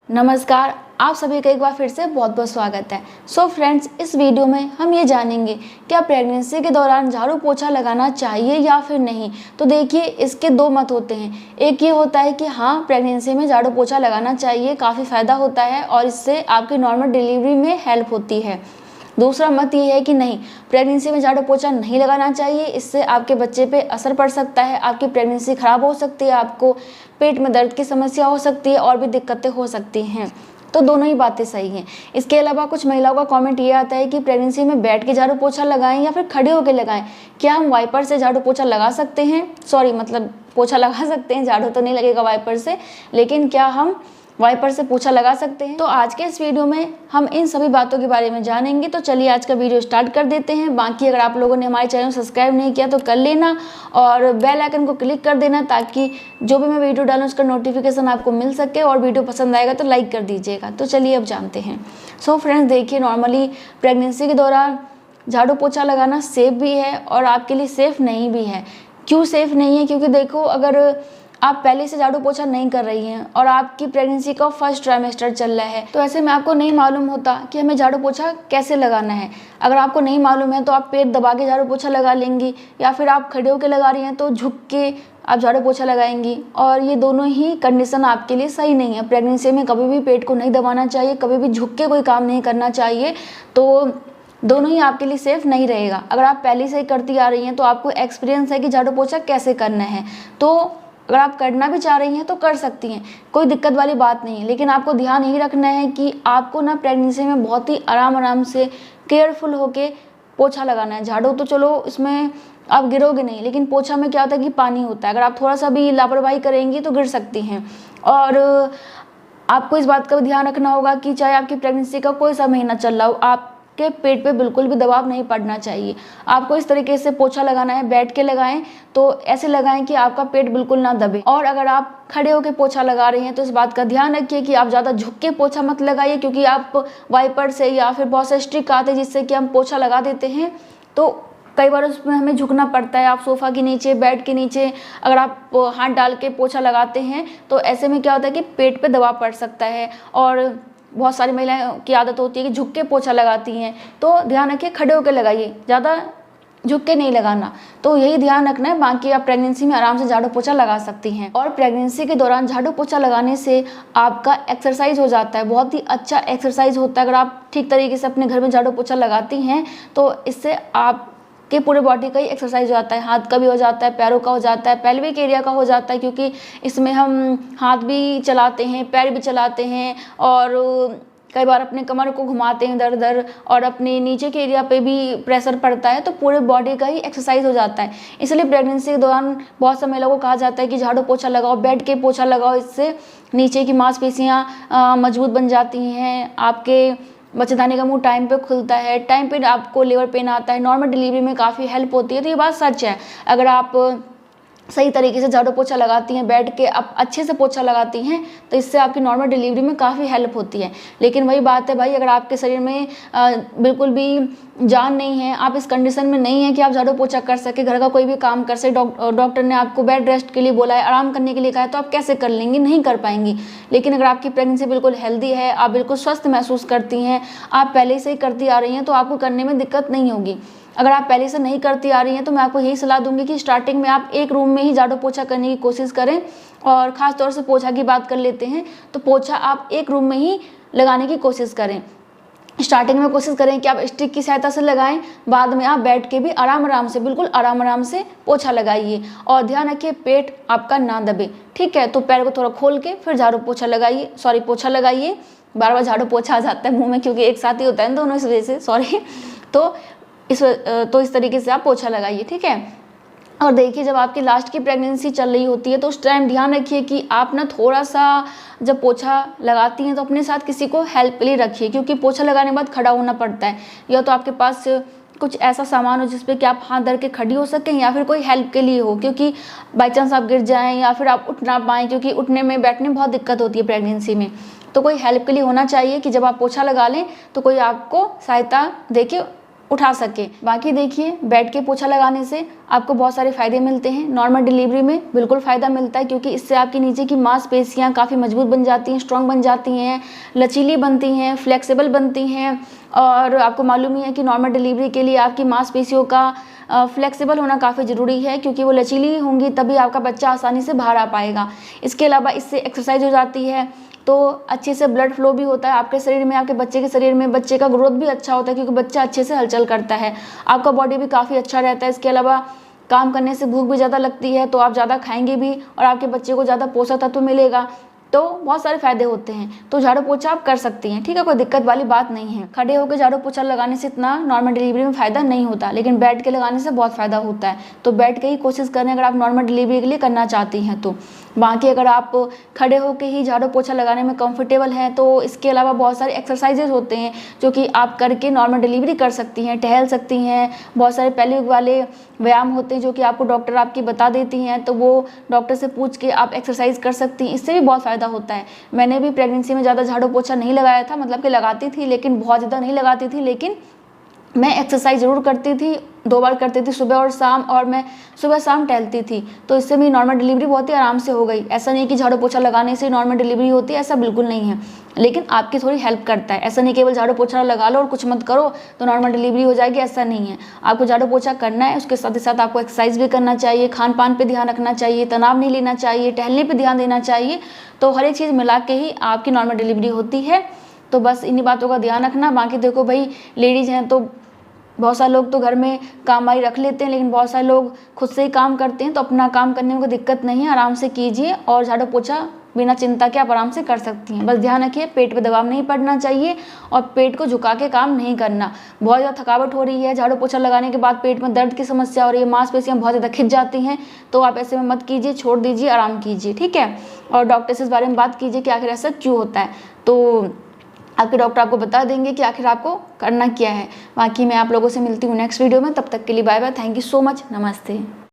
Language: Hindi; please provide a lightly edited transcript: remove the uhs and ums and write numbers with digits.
नमस्कार, आप सभी का एक बार फिर से बहुत बहुत स्वागत है। सो फ्रेंड्स, इस वीडियो में हम ये जानेंगे क्या प्रेगनेंसी के दौरान झाड़ू पोछा लगाना चाहिए या फिर नहीं। तो देखिए, इसके दो मत होते हैं। एक ये होता है कि हाँ, प्रेगनेंसी में झाड़ू पोछा लगाना चाहिए, काफ़ी फ़ायदा होता है और इससे आपकी नॉर्मल डिलीवरी में हेल्प होती है। दूसरा मत ये है कि नहीं, प्रेगनेंसी में झाड़ू पोछा नहीं लगाना चाहिए, इससे आपके बच्चे पे असर पड़ सकता है, आपकी प्रेगनेंसी ख़राब हो सकती है, आपको पेट में दर्द की समस्या हो सकती है और भी दिक्कतें हो सकती हैं। तो दोनों ही बातें सही हैं। इसके अलावा कुछ महिलाओं का कमेंट ये आता है कि प्रेगनेंसी में बैठ के झाड़ू पोछा लगाएं या फिर खड़े होकर लगाएं, क्या हम वाइपर से झाड़ू पोछा लगा सकते हैं? पोछा लगा सकते हैं, झाड़ू तो नहीं लगेगा वाइपर से, लेकिन क्या हम वाइपर से पोछा लगा सकते हैं? तो आज के इस वीडियो में हम इन सभी बातों के बारे में जानेंगे। तो चलिए आज का वीडियो स्टार्ट कर देते हैं। बाकी अगर आप लोगों ने हमारे चैनल सब्सक्राइब नहीं किया तो कर लेना और बेल आइकन को क्लिक कर देना, ताकि जो भी मैं वीडियो डालूँ उसका नोटिफिकेशन आपको मिल सके। और वीडियो पसंद आएगा तो लाइक कर दीजिएगा। तो चलिए अब जानते हैं। सो फ्रेंड्स, देखिए, नॉर्मली प्रेगनेंसी के दौरान झाड़ू पोछा लगाना सेफ भी है और आपके लिए सेफ़ नहीं भी है। क्यों सेफ़ नहीं है? क्योंकि देखो, अगर आप पहले से झाड़ू पोछा नहीं कर रही हैं और आपकी प्रेगनेंसी का फर्स्ट ट्राइमेस्टर चल रहा है, तो ऐसे में आपको नहीं मालूम होता कि हमें झाड़ू पोछा कैसे लगाना है। अगर आपको नहीं मालूम है तो आप पेट दबा के झाड़ू पोछा लगा लेंगी, या फिर आप खड़े होकर लगा रही हैं तो झुक के आप झाड़ू पोछा लगाएंगी, और ये दोनों ही कंडीशन आपके लिए सही नहीं है। प्रेगनेंसी में कभी भी पेट को नहीं दबाना चाहिए, कभी भी झुक के कोई काम नहीं करना चाहिए। तो दोनों ही आपके लिए सेफ नहीं रहेगा। अगर आप पहले से ही करती आ रही हैं तो आपको एक्सपीरियंस है कि झाड़ू पोछा कैसे करना है, तो अगर आप करना भी चाह रही हैं तो कर सकती हैं, कोई दिक्कत वाली बात नहीं है। लेकिन आपको ध्यान यही रखना है कि आपको ना प्रेगनेंसी में बहुत ही आराम से केयरफुल होके पोछा लगाना है। झाड़ू तो चलो, इसमें आप गिरोगे नहीं, लेकिन पोछा में क्या होता है कि पानी होता है, अगर आप थोड़ा सा भी लापरवाही करेंगी तो गिर सकती हैं। और आपको इस बात का भी ध्यान रखना होगा कि चाहे आपकी प्रेगनेंसी का कोई सा महीना चल रहा हो, आप के पेट पे बिल्कुल भी दबाव नहीं पड़ना चाहिए। आपको इस तरीके से पोछा लगाना है, बैठ के लगाएं तो ऐसे लगाएं कि आपका पेट बिल्कुल ना दबे। और अगर आप खड़े होकर पोछा लगा रहे हैं तो इस बात का ध्यान रखिए कि आप ज़्यादा झुक के पोछा मत लगाइए, क्योंकि आप वाइपर से या फिर बहुत से स्टिक आते हैं जिससे कि हम पोछा लगा देते हैं, तो कई बार उसमें हमें झुकना पड़ता है। आप सोफ़ा के नीचे, बेड के नीचे अगर आप हाथ डाल के पोछा लगाते हैं तो ऐसे में क्या होता है कि पेट पे दबाव पड़ सकता है। और बहुत सारी महिलाएं की आदत होती है कि झुक के पोछा लगाती हैं, तो ध्यान रखिए खड़े होकर लगाइए, ज़्यादा झुक के नहीं लगाना। तो यही ध्यान रखना है। बाकी आप प्रेगनेंसी में आराम से झाड़ू पोछा लगा सकती हैं। और प्रेगनेंसी के दौरान झाड़ू पोछा लगाने से आपका एक्सरसाइज हो जाता है, बहुत ही अच्छा एक्सरसाइज होता है। अगर आप ठीक तरीके से अपने घर में झाड़ू पोछा लगाती हैं तो इससे आप के पूरे बॉडी का ही एक्सरसाइज हो जाता है। हाथ का भी हो जाता है, पैरों का हो जाता है, पेल्विक एरिया का हो जाता है, क्योंकि इसमें हम हाथ भी चलाते हैं, पैर भी चलाते हैं और कई बार अपने कमर को घुमाते हैं दर दर, और अपने नीचे के एरिया पे भी प्रेशर पड़ता है, तो पूरे बॉडी का ही एक्सरसाइज हो जाता है। इसलिए प्रेगनेंसी के दौरान बहुत से महिलाओं को कहा जाता है कि झाड़ू पोछा लगाओ, बैठ के पोछा लगाओ, इससे नीचे की मांसपेशियाँ मजबूत बन जाती हैं, आपके बच्चेदानी का मुंह टाइम पे खुलता है, टाइम पे आपको लेबर पेन आता है, नॉर्मल डिलीवरी में काफ़ी हेल्प होती है। तो ये बात सच है। अगर आप सही तरीके से झाड़ू पोछा लगाती हैं, बैठ के आप अच्छे से पोछा लगाती हैं, तो इससे आपकी नॉर्मल डिलीवरी में काफ़ी हेल्प होती है। लेकिन वही बात है भाई, अगर आपके शरीर में बिल्कुल भी जान नहीं है, आप इस कंडीशन में नहीं है कि आप झाड़ू पोछा कर सके, घर का कोई भी काम कर सके, डॉक्टर ने आपको बेड रेस्ट के लिए बोला है, आराम करने के लिए कहा है, तो आप कैसे कर लेंगी? नहीं कर पाएंगी। लेकिन अगर आपकी प्रेगनेंसी बिल्कुल हेल्दी है, आप बिल्कुल स्वस्थ महसूस करती हैं, आप पहले से ही करती आ रही हैं, तो आपको करने में दिक्कत नहीं होगी। अगर आप पहले से नहीं करती आ रही हैं तो मैं आपको यही सलाह दूंगी कि स्टार्टिंग में आप एक रूम में ही झाड़ू पोछा करने की कोशिश करें। और ख़ास तौर से पोछा की बात कर लेते हैं तो पोछा आप एक रूम में ही लगाने की कोशिश करें। स्टार्टिंग में कोशिश करें कि आप स्टिक की सहायता से लगाएं, बाद में आप बैठ के भी आराम से, बिल्कुल आराम से पोछा लगाइए। और ध्यान रखिए पेट आपका ना दबे, ठीक है? तो पैर को थोड़ा खोल के फिर झाड़ू पोछा लगाइए, पोछा लगाइए। बार बार झाड़ू पोछा आ जाता है मुँह में, क्योंकि एक साथ ही होता है दोनों, इस वजह से सॉरी। तो इस तरीके से आप पोछा लगाइए, ठीक है? और देखिए, जब आपकी लास्ट की प्रेगनेंसी चल रही होती है तो उस टाइम ध्यान रखिए कि आप ना थोड़ा सा जब पोछा लगाती हैं तो अपने साथ किसी को हेल्प के लिए रखिए, क्योंकि पोछा लगाने के बाद खड़ा होना पड़ता है। या तो आपके पास कुछ ऐसा सामान हो जिसपे कि आप हाथ धर के खड़ी हो सकें, या फिर कोई हेल्प के लिए हो, क्योंकि बाई चांस आप गिर जाएं या फिर आप उठ ना पाएँ, क्योंकि उठने में बैठने में बहुत दिक्कत होती है प्रेगनेंसी में। तो कोई हेल्प के लिए होना चाहिए कि जब आप पोछा लगा लें तो कोई आपको सहायता दे के उठा सके। बाकी देखिए, बैठ के पोछा लगाने से आपको बहुत सारे फ़ायदे मिलते हैं। नॉर्मल डिलीवरी में बिल्कुल फ़ायदा मिलता है, क्योंकि इससे आपकी नीचे की मांसपेशियाँ काफ़ी मजबूत बन जाती हैं, स्ट्रॉन्ग बन जाती हैं, लचीली बनती हैं, फ्लेक्सिबल बनती हैं। और आपको मालूम ही है कि नॉर्मल डिलीवरी के लिए आपकी मांसपेशियों का फ्लेक्सिबल होना काफ़ी ज़रूरी है, क्योंकि वो लचीली होंगी तभी आपका बच्चा आसानी से बाहर आ पाएगा। इसके अलावा इससे एक्सरसाइज हो जाती है, तो अच्छे से ब्लड फ्लो भी होता है आपके शरीर में, आपके बच्चे के शरीर में। बच्चे का ग्रोथ भी अच्छा होता है, क्योंकि बच्चा अच्छे से हलचल करता है, आपका बॉडी भी काफ़ी अच्छा रहता है। इसके अलावा काम करने से भूख भी ज़्यादा लगती है, तो आप ज़्यादा खाएंगे भी और आपके बच्चे को ज़्यादा पोषक तत्व मिलेगा। तो बहुत सारे फायदे होते हैं। तो झाड़ू पोछा आप कर सकती हैं, ठीक है, कोई दिक्कत वाली बात नहीं है। खड़े होकर झाड़ू पोछा लगाने से इतना नॉर्मल डिलीवरी में फ़ायदा नहीं होता, लेकिन बैठ के लगाने से बहुत फ़ायदा होता है। तो बैठ के ही कोशिश करें अगर आप नॉर्मल डिलीवरी के लिए करना चाहती हैं तो। बाकी अगर आप खड़े होकर ही झाड़ू पोछा लगाने में कंफर्टेबल हैं, तो इसके अलावा बहुत सारे एक्सरसाइजेज होते हैं जो कि आप करके नॉर्मल डिलीवरी कर सकती हैं, टहल सकती हैं। बहुत सारे पेल्विक वाले व्यायाम होते हैं जो कि आपको डॉक्टर आपकी बता देती हैं, तो वो डॉक्टर से पूछ के आप एक्सरसाइज कर सकती हैं, इससे भी बहुत फ़ायदा होता है। मैंने भी प्रेगनेंसी में ज़्यादा झाड़ू पोछा नहीं लगाया था, मतलब कि लगाती थी लेकिन बहुत ज़्यादा नहीं लगाती थी, लेकिन मैं एक्सरसाइज ज़रूर करती थी, 2 बार करती थी, सुबह और शाम, और मैं सुबह शाम टहलती थी। तो इससे मेरी नॉर्मल डिलीवरी बहुत ही आराम से हो गई। ऐसा नहीं कि झाड़ू पोछा लगाने से नॉर्मल डिलीवरी होती है, ऐसा बिल्कुल नहीं है, लेकिन आपकी थोड़ी हेल्प करता है। ऐसा नहीं केवल झाड़ू पोछा लगा लो और कुछ मत करो तो नॉर्मल डिलीवरी हो जाएगी, ऐसा नहीं है। आपको झाड़ू पोछा करना है, उसके साथ ही साथ आपको एक्सरसाइज भी करना चाहिए, खान पान पर ध्यान रखना चाहिए, तनाव नहीं लेना चाहिए, टहलने पर ध्यान देना चाहिए। तो हर एक चीज़ मिला के ही आपकी नॉर्मल डिलीवरी होती है। तो बस इन्हीं बातों का ध्यान रखना। बाकी देखो भाई, लेडीज़ हैं तो बहुत सारे लोग तो घर में कामवाली रख लेते हैं, लेकिन बहुत सारे लोग खुद से ही काम करते हैं, तो अपना काम करने में कोई दिक्कत नहीं है, आराम से कीजिए। और झाड़ू पोछा बिना चिंता के आप आराम से कर सकती हैं। बस ध्यान रखिए, पेट पे दबाव नहीं पड़ना चाहिए और पेट को झुका के काम नहीं करना। बहुत ज़्यादा थकावट हो रही है, झाड़ू पोछा लगाने के बाद पेट में दर्द की समस्या हो रही है, मांसपेशियाँ बहुत ज़्यादा खिंच जाती हैं, तो आप ऐसे में मत कीजिए, छोड़ दीजिए, आराम कीजिए, ठीक है। और डॉक्टर से इस बारे में बात कीजिए कि आखिर ऐसा क्यों होता है, तो आपके डॉक्टर आपको बता देंगे कि आखिर आपको करना क्या है। बाकी मैं आप लोगों से मिलती हूँ नेक्स्ट वीडियो में, तब तक के लिए bye bye, thank you so much, नमस्ते।